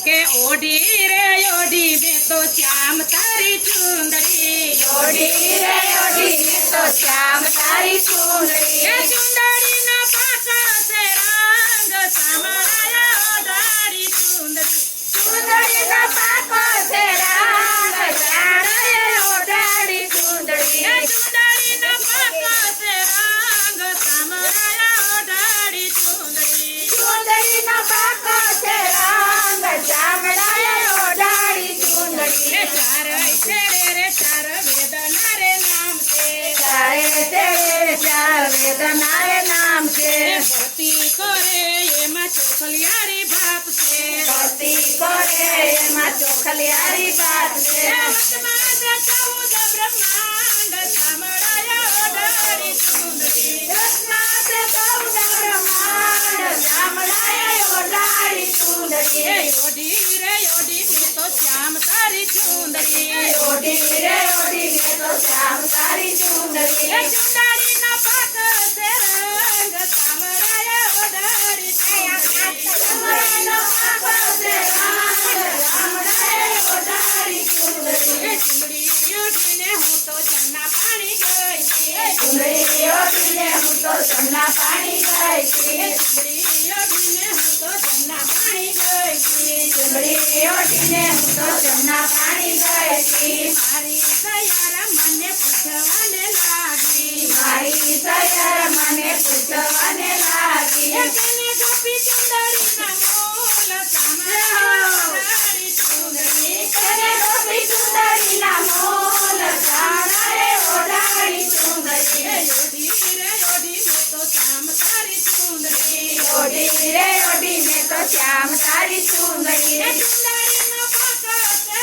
કે ઓઢી રે ઓઢી મેં તો શ્યામ તારી ચુંદડી ઓઢી રે ઓઢી મેં તો શ્યામ તારી ચુંદડી એ ચુંદડીના પાકા છે રંગ સામરાયા ઓઢાડી ચુંદડી ચુંદડીના પાકો છે રંગ સામરાયા ઓઢાડી ચુંદડી એ ચુંદડીના પાકા છે રંગ સામરાયા ઓઢાડી ચુંદડી ચુંદડીના પાકો છે રંગ સામરાયા ઓઢાડી ચુંદડી એ ચાર છે રે ચાર વેદના રે નામ છે ચારે તેરે ચાર વેદનાએ નામ છે ભક્તિ કરે એમાં ચોખલિયારી ભાત છે ભક્તિ કરે એમાં ચોખલિયારી વાત છે વચમાં છે 14 બ્રહ્માંડ સામળાયા ઓઢાડી ચુંદડી રત્ના છે 14 બ્રહ્માંડ સામળાએ ઓઢાડી ચુંદડી એ ઓઢી રે ઓઢી મેં તો શ્યામ તારી ચુંદડી ઓઢી રે ઓઢી મેં તો શ્યામ તારી એ ચુંદડી ચુંદડીના પાક છે રંગ સામળાયા ઓઢાડી ચુંદડી ચુંદડીનો પાકો છે રંગ સામળાએ ઓઢાડી ચુંદડી એ ચુંદડી ઓઢીને હું તો જમના પાણી ગઈ છી ચુંદડી ઓઢીને હું તો જમના પાણી ગઈ છી ચુંદડી ઓઢીને હું તો જમના પાણી ગઈ છી ચુંદડી ઓઢીને હું તો જમના પાણી ગઈ છી મારી સયારા મને પૂછવાને લાગી મારી સયર મને પૂછવાને લાગી એ કેને ગોપી ચુંદડીના મોલ સામળાડી ચુંદડી તેને ગોપી ચુંદડીના મોલ સામળાએ ઓઢાડી ચુંદડી એ ઓઢી રે ઓઢી મેં તો શ્યામ તારી ચુંદડી ઓઢી રે ઓઢી મેં તો શ્યામ તારી ચુંદડી એ ચુંદડીનો પાક છે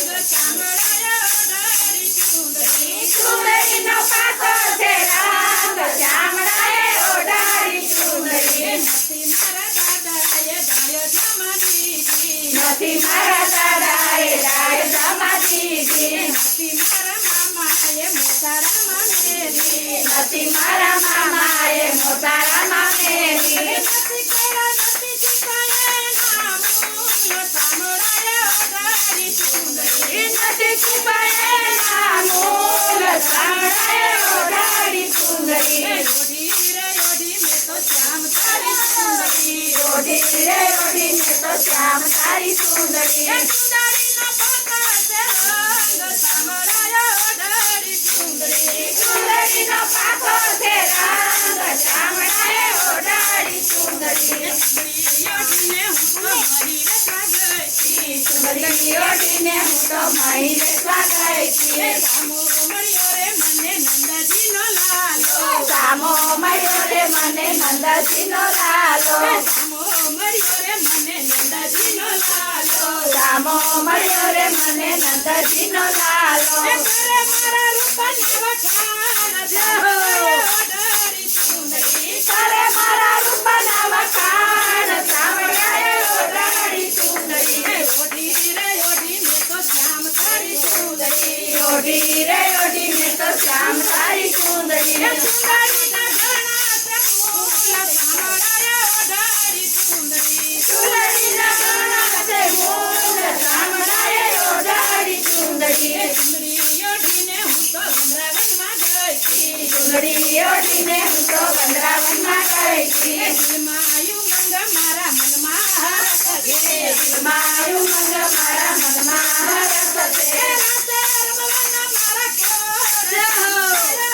રંગ સામળાયા ઓઢાડી ચુંદડી ચુંદડીનો પાકો છે રંગ શ્યામળાએ ઓઢાડી એ ચુંદડી નથી મારા દાદાએ ગાયો જમાડીજી નથી મારા દાદાએ રાય સમાધિજી નથી મારા મામાએ મોસારામાં મેલી નથી મારા મામાએ મોસારામાં મેલી નથી કોરા નથી સિપાયેના મૂલ સામળાયા ઓઢાડી ચુંદડી નથી સિપાયેના મૂલ સામળાએ ઓઢાડી ચુંદડી એ ઓઢી રે ઓઢી મેં તો શ્યામ તારી ચુંદડી ઓઢી રે ઓઢી મેં તો શ્યામ તારી ચુંદડી એ ચુંદડીનો પાકા છે રંગ સામળાયા ઓઢાડી ચુંદડી ચુંદડીનો પાકો છે રંગ સામળાએ ઓઢાડી ચુંદડી ચુંદડી ઓઢીને હું તો મરી વેચવા ગઈ છી ચુંદડી ઓઢીને હું તો મહી વેચવા ગઈ એ છી સામો મળ્યો રે મને નંદજીનો લાલો સામો મળ્યો રે મને નંદજીનો લાલો એ સામો મળ્યો રે મને નંદજીનો લાલો સામો મળ્યો રે મને નંદજીનો લાલો એ કરે મારા રૂપના વખાણ સામળાયા ઓઢાડી ચુંદડી કરે મારા રૂપના વખાણ સામળાએ ઓઢાડી ચુંદડી એ ઓઢી રે ઓઢી મેં તો શ્યામ તારી ચુંદડી ઓઢી રે ઓઢી મેં તો શ્યામ તારી ચુંદડી એ ચુંદડીના ઘણા છે મૂલ સામળાયા ઓઢાડી ચુંદડી ચુંદડીના ઘણા છે મૂલ સામળાએ ઓઢાડી ચુંદડી એ ચુંદડી ઓઢીને હું તો વૃંદાવનમાં ગઈ છી ચુંદડી ઓઢીને હું તો વૃંદાવનમાં ગઈ છી દિલમાં ઉમંગ મારા મનમાં હરખ છે મારું મંગ મારા મનમાં હરખ છે રાતે રમવાના મારા કોર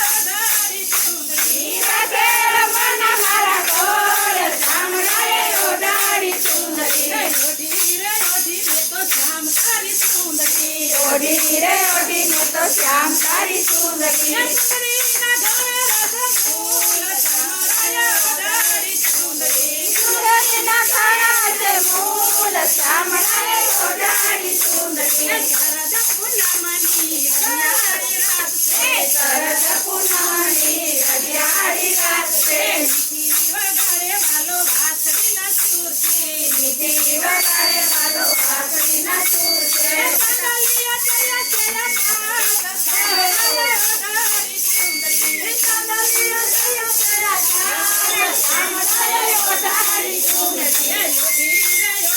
ઓઢાડી ચુંદડી રાતે રમવાના મારા કોળ સામળાએ ઓઢાડી ચુંદડી એ ઓઢી રે ઓઢી મેં તો શ્યામ તારી ચુંદડી ઓઢી રે ઓઢી મેં તો શ્યામ તારી એ ચુંદડી ચુંદડીના ઘણા રસ મૂલ સામળાયા ઓઢાડી ચુંદડી ચુંદડીના ઘણા છે મૂલ સામળાએ ઓઢાડી ચુંદડી એ શરદ પૂનમની રંગાળી રાત છે શરદ પૂનમની રજિયાળી રાત છે મીઠી વગાડે વાલો વાંસળીના સૂર છે મીઠી વગાડે વાલો વાંસળીના સૂર છે એ કાંદલિયા ચયા ચયા કાગ સામળાયા ઓઢાડી ચુંદડી કાંદલિયા ચયા ચયા કાગ સામળાએ ઓઢાડી ચુંદડી એ ઓઢી રે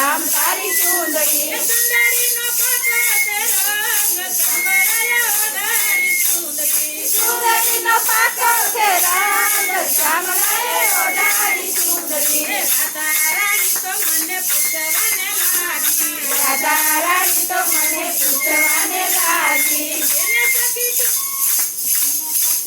શ્યામ તારી ચૂંદડી સુંદરીનો પાકો તે રંગ ચામડાયા ઓઢાડી સુંદરી સુંદરીનો પાકો છે રંગ ચામડાએ ઓઢાડી ચૂંદડી રાધા રાણી તો મને પૂછવાને લાગી રાધા રાણી તો મને પૂછવાને લાગી એને સખી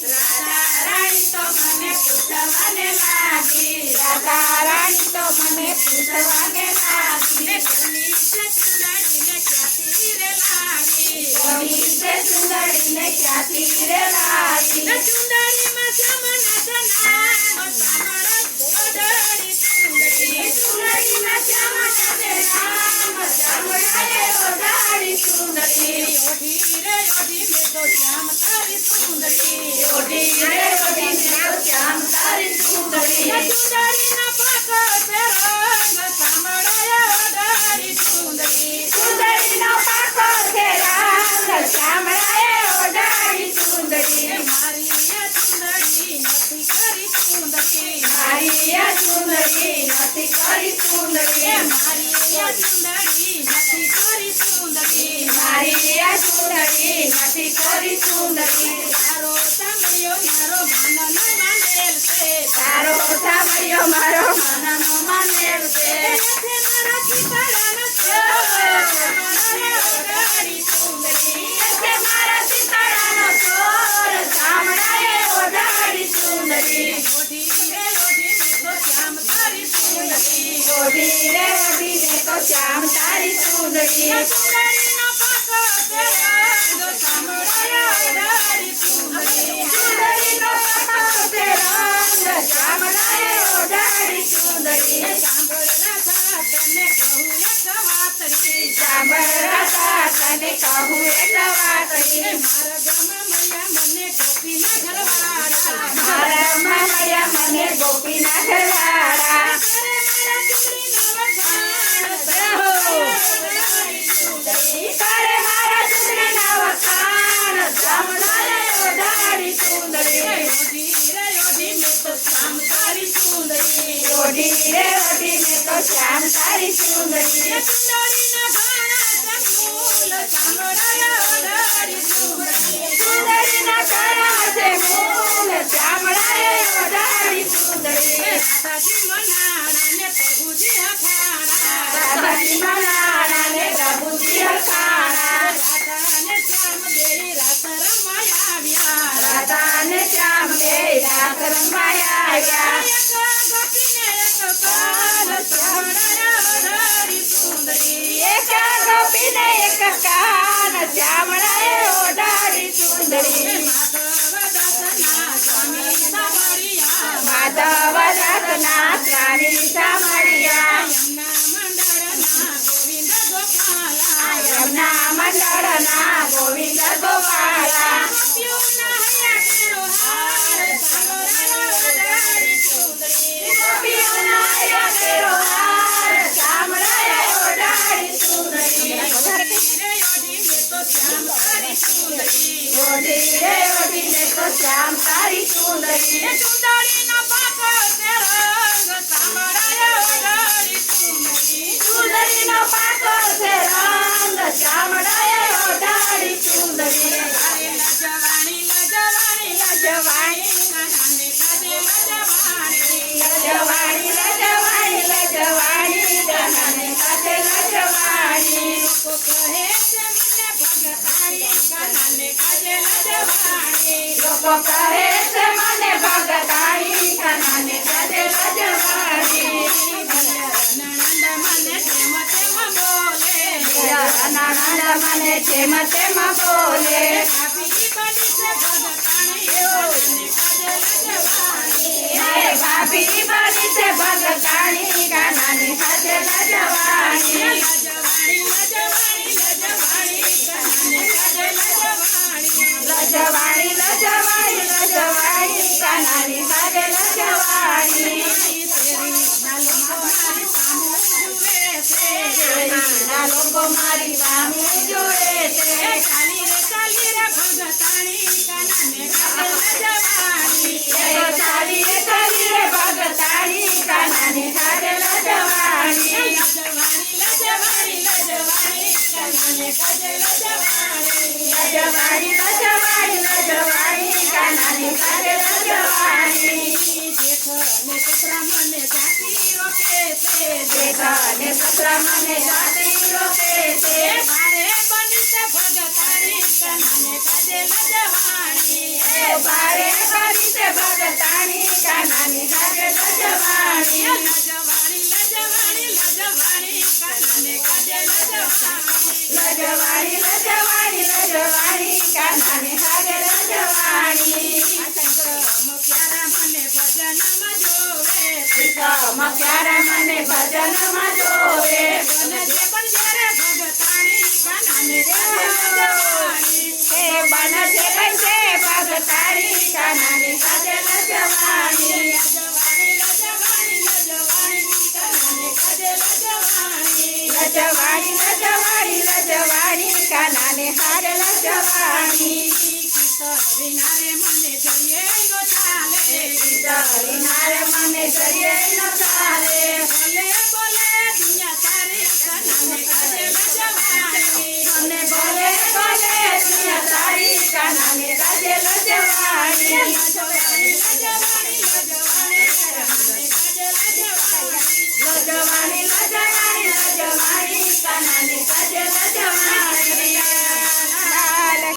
રાધા રાણી તો મને પૂછવાને લાગી રાધા રાણી તો મને પૂછવાને લાગી કોની છે ચુંદડીને ક્યાંથી રે લાગી કોની છે સુંદરીને ક્યાંથી રે લાગી ચુંદડીમાં જમના જનામ સામરા ઓઢાડી સુંદરી સુંદરીના ચામડા છે રામ ચામડાએ ઓઢાડી સુંદરી ઓઢી રે ઓઢી મેં તો શ્યામ તારી સુંદરી ઓઢી રે ઓઢી મેં તો શ્યામ તારી સુંદરી સુંદરીના પાકો તે રંગ સામરાયા ઓઢાડી સુંદરી સુંદરીનો પાકો છે રંગ ચામડાએ ઓઢાડી સુંદરી મારી આ સુંદરી નથી કરી સુંદરી મારી આ સુંદરી નથી કરી સુંદરી મારી આ સુંદરી નથી કરી સુંદરી મારી આ સુંદરી નથી કરી સુંદરી તારો સાંભળ્યો મારો મનનો માનેલ છે તારો સાંભળ્યો મારો મનનો માનેલ છે એનાથી મારા સીતારાનો છે ઓઢાડી સુંદરી છે મારા સીતારાનો ચોર ચામડાએ ઓઢાડી સુંદરી ઓઢી રે ઓઢી મેં તો શ્યામ તારી સુંદરી ઓઢી રે ઓઢી મેં તો શ્યામ તારી સુંદરી સુંદરીનો પાકો તે રંગ સાંભળાયા ઓઢાડી સુંદરી સુંદરીનો પાકો છે રંગ ચામડાએ ઓઢાડી સુંદરી સાંભળ રાધા તને કહું એક વાતરી સાંભળ રાધા તને કહું એક વાતરી મારા ગામમાં મળ્યા મને ગોપીના ઘરવાળા મારા મળ્યા મને ગોપીના ઘરવાળા અરે મારા દીકરીનો વખાણ ઓઢાડી સુંદરી કરે મારા ચૂંદડીના વખાણ ચામડાએ ઓઢાડી સુંદરી ઓઢી રે ઓઢી મેં તો શ્યામ તારી સુંદરી ઓઢી રે ઓઢી મેં તો શ્યામ તારી સુંદરી સુંદરીના ગાણા સંગૂલ સાંભળાયા ઓઢાડી સુંદરી સુંદરીના ગળા છે મૂલ ચામડાએ ઓઢાડી સુંદરી રાધાજી મનાણાને પ્રભુજી અખાણા રાધાજી મનાણા ને પ્રભુજી હકાણા રાધાને શ્યામ બેય રાસ રમાયા આવ્યા રાધા ને શ્યામ બે રાત રમાયા આવ્યા એક ગોપીને એક કાલ સાંભળાયા ઓઢાડી સુંદરી એક ગોપીને એક કાન ચામડાએ ઓઢાડી સુંદરી માધવ દાસના સ્વામી સાંભળ્યા યમુના મંડળના ગોવિંદ ગોપાલા ગોપીઓના હૈયા કેરો હાર સાંભળાયા ઓઢાડી સુંદરી ગોપીઓના હૈયા કેરો હાર ચામડાએ ઓઢાડી સુંદરી ઓઢી રે ઓઢી મેં તો શ્યામ તારી સુંદરી સુંદરીનો પાકો છે રંગ ચામડાએ ઓઢાડી સુંદરી લજવાણી લજવાણી લજવાણી લજવાણી ગણાને કાજે લજવાણી લોકો કહે છે મને ભગતાણી કનાને કાજે લજવાણી નાના મને જેમ તેમ બોલે ભાભી બની છે ભગતાણી કાનાની કાજે લજવાણી લજવાણી લજવાણી લજવાણી કાનાની કાજે લજવાણી ના લોકો મારી સામે જોડે છે ચાલી રે ભગતાણી કાનાને કાજે લજવાણી ચાલી રે ભગતાણી કાનાની કાજે લજવાણી લજવાણી રોકે છે જેઠ અને સસરા મને જાતિ રોકે છે મારે બની છે ભગતારી કનાને કાજે લજવાણી બારે કરી છે ભગતાણી કાનાની કાજે લજવાણી લજવાણી લજવાણી લજવાણી કનાને કાજે લજવાણી લજવાણી લજવાણી લજવાણી કાનાની કાજે લજવાણી પ્યારા મને ભજનમાં જોવે પ્રીતમ પ્યારા મને ભજનમાં જોવે બને છે પણ જ્યારે ભગતાણી કનાને કાજે લજવાણી એ બન છે બનશે ભગતારી કાનાની કાજે લજવાણી લજવાણી લજવાણી લજવાણી કનાને કાજે લજવાણી લજવાણી લજવાણી લજવાણી કાનાને હારે લજવાણી વિનારે મને જઈએ નો ચાલે વિનારે મને જઈએ ન ચાલે બોલે બોલે દુનિયા તારી કનાને કાજે લજવાણી મને બોલે બોલે દુનિયા તારી કાનાને કાજે લજવાણી લજવાણી